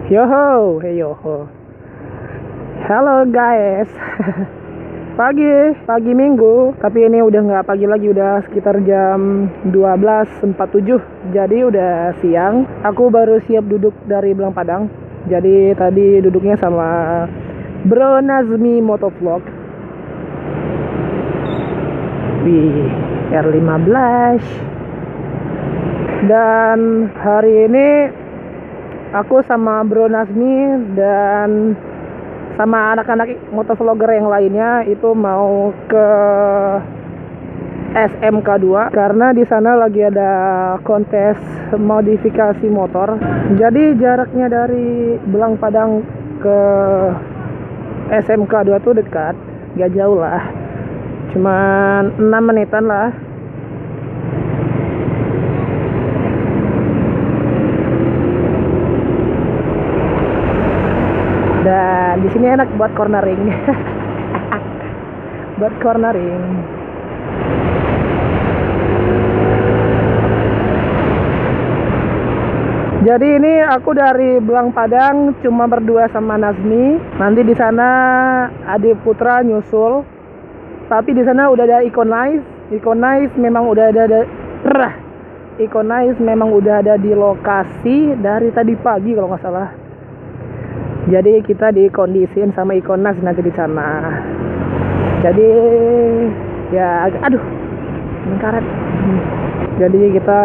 Yoho, hey yoho. Halo guys. Pagi minggu, tapi ini udah nggak pagi lagi, udah sekitar jam 12.47. Jadi udah siang. Aku baru siap duduk dari Belang Padang. Jadi tadi duduknya sama Bro Nazmi Motovlog. Wih, R15. Dan hari ini aku sama Bro Nazmi dan sama anak-anak motovlogger yang lainnya itu mau ke SMK 2 karena di sana lagi ada kontes modifikasi motor. Jadi jaraknya dari Belang Padang ke SMK 2 tuh dekat, gak jauh lah, cuman 6 menitan lah. Dan di sini enak buat cornering. Buat cornering. Jadi ini aku dari Belang Padang cuma berdua sama Nazmi. Nanti di sana Adik Putra nyusul. Tapi di sana udah ada Iconize. Iconize memang udah ada Iconize memang udah ada di lokasi dari tadi pagi kalau nggak salah. Jadi kita dikondisiin sama Ikonas nanti di sana. Jadi ya karet. Jadi kita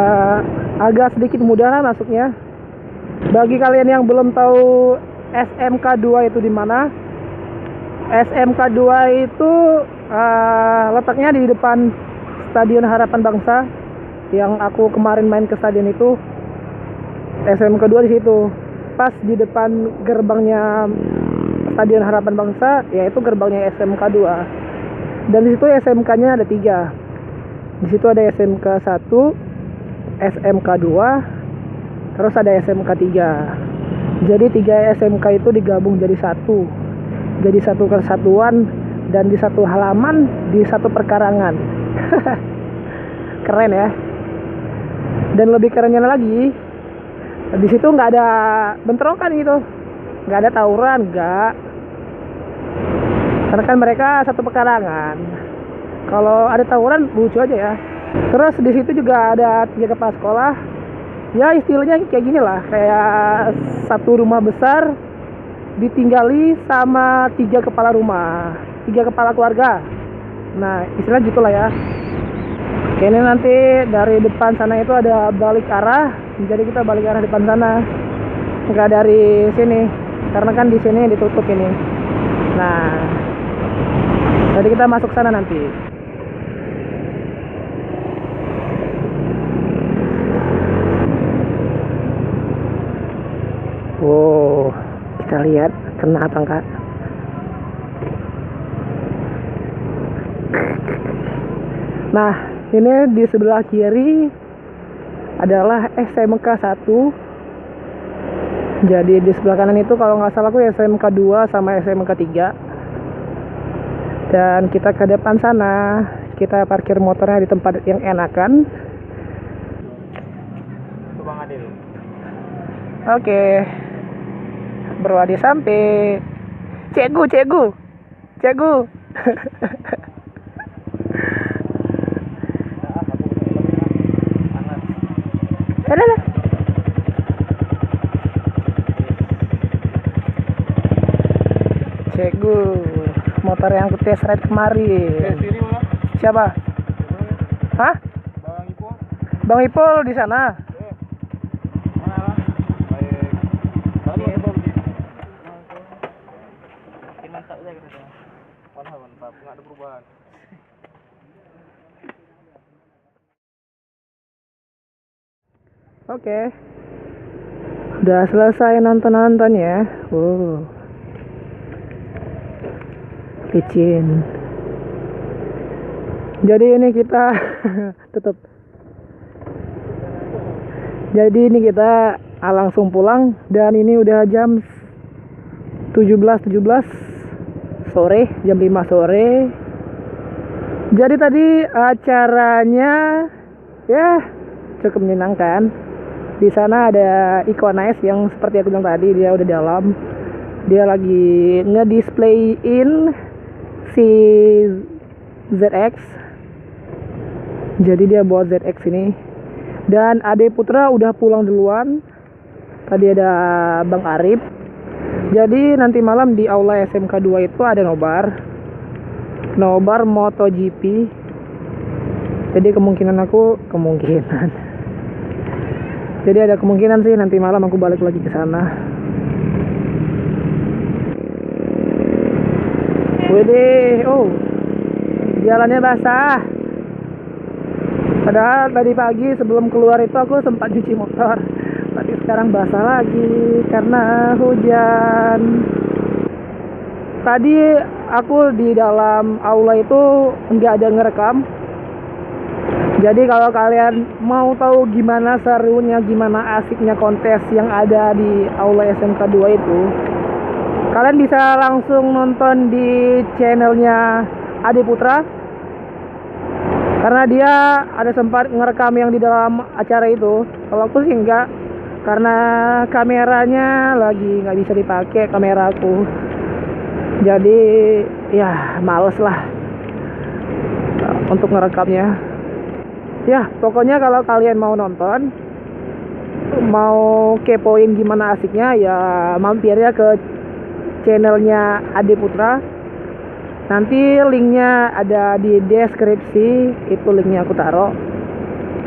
agak sedikit mudah lah masuknya. Bagi kalian yang belum tahu SMK 2 itu di mana? SMK 2 itu letaknya di depan Stadion Harapan Bangsa. Yang aku kemarin main ke stadion itu SMK 2 di situ. Pas di depan gerbangnya Stadion Harapan Bangsa, yaitu gerbangnya SMK 2. Dan di situ SMK-nya ada 3. Di situ ada SMK 1, SMK 2, terus ada SMK 3. Jadi 3 SMK itu digabung jadi satu. Jadi satu kesatuan dan di satu halaman, di satu perkarangan. Keren ya. Dan lebih kerennya lagi, di situ nggak ada bentrokan gitu, nggak ada tawuran, nggak. Karena kan mereka satu pekarangan. Kalau ada tawuran lucu aja ya. Terus di situ juga ada 3 kepala sekolah. Ya istilahnya kayak gini lah, kayak satu rumah besar ditinggali sama 3 kepala rumah, 3 kepala keluarga. Nah istilah gitulah ya. Ini nanti dari depan sana itu ada balik arah, jadi kita balik arah depan sana, nggak dari sini, karena kan di sini ditutup ini. Nah, jadi kita masuk sana nanti. Wow, kita lihat kena apa enggak. Nah, ini di sebelah kiri adalah SMK 1. Jadi di sebelah kanan itu kalau nggak salah aku SMK 2 sama SMK 3. Dan kita ke depan sana, kita parkir motornya di tempat yang enakan. Bang Adil. Oke. Bro Adi sampai. Cegu. Alah. Cegu, motor yang aku test ride kemarin. Sini mana? Siapa? Hah? Bang Ipul. Bang Ipul di sana. Mana? Baik. Tadi Bang. Makin mantap aja katanya. Mantap, nggak ada perubahan. Oke. Udah selesai nonton ya. Licin. Jadi ini kita tutup. Jadi ini kita langsung pulang dan ini udah jam 17 sore, jam 5 sore. Jadi tadi acaranya ya cukup menyenangkan. Di sana ada Iconize yang seperti aku bilang tadi, dia udah dalam. Dia lagi ngedisplayin si ZX. Jadi dia bawa ZX ini. Dan Ade Putra udah pulang duluan. Tadi ada Bang Arif. Jadi nanti malam di aula SMK 2 itu ada nobar MotoGP. Jadi Jadi ada kemungkinan sih nanti malam aku balik lagi ke sana. Wede, jalannya basah. Padahal tadi pagi sebelum keluar itu aku sempat cuci motor. Tapi sekarang basah lagi karena hujan. Tadi aku di dalam aula itu nggak ada ngerekam. Jadi kalau kalian mau tahu gimana serunya, gimana asiknya kontes yang ada di aula SMK 2 itu, kalian bisa langsung nonton di channelnya Ade Putra. Karena dia ada sempat ngerekam yang di dalam acara itu. Kalau aku sih enggak, karena kameranya lagi nggak bisa dipakai, kameraku. Jadi ya males lah untuk ngerekamnya. Ya pokoknya kalau kalian mau nonton, mau kepoin gimana asiknya, ya mampir ya ke channelnya Ade Putra. Nanti linknya ada di deskripsi, itu linknya aku taruh.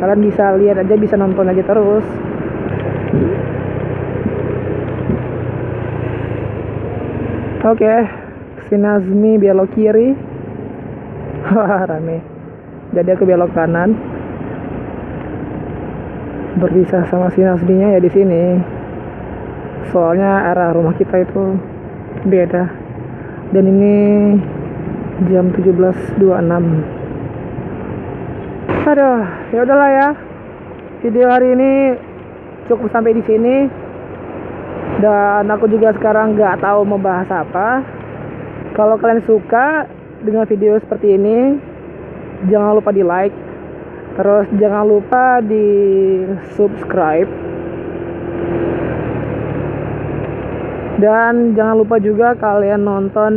Kalian bisa lihat aja, bisa nonton aja terus. Oke, si Nazmi belok kiri. Wah rame. Jadi aku belok kanan. Berpisah sama si Nazminya ya di sini. Soalnya arah rumah kita itu beda. Dan ini jam 17.26. Aduh, ya udahlah ya. Video hari ini cukup sampai di sini. Dan aku juga sekarang nggak tahu mau bahas apa. Kalau kalian suka dengan video seperti ini, jangan lupa di like. Terus jangan lupa di subscribe. Dan jangan lupa juga kalian nonton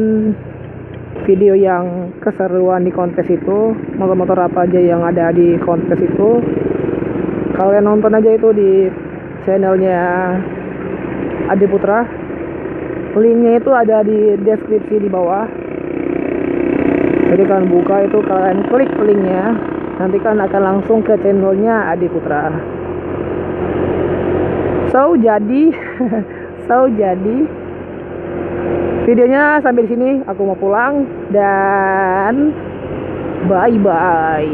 video yang keseruan di kontes itu, motor-motor apa aja yang ada di kontes itu. Kalian nonton aja itu di channelnya Ade Putra. Linknya itu ada di deskripsi di bawah. Jadi kalian buka itu, kalian klik linknya, nanti kan akan langsung ke channelnya Ade Putra. Jadi videonya sampai di sini. Aku mau pulang dan bye bye.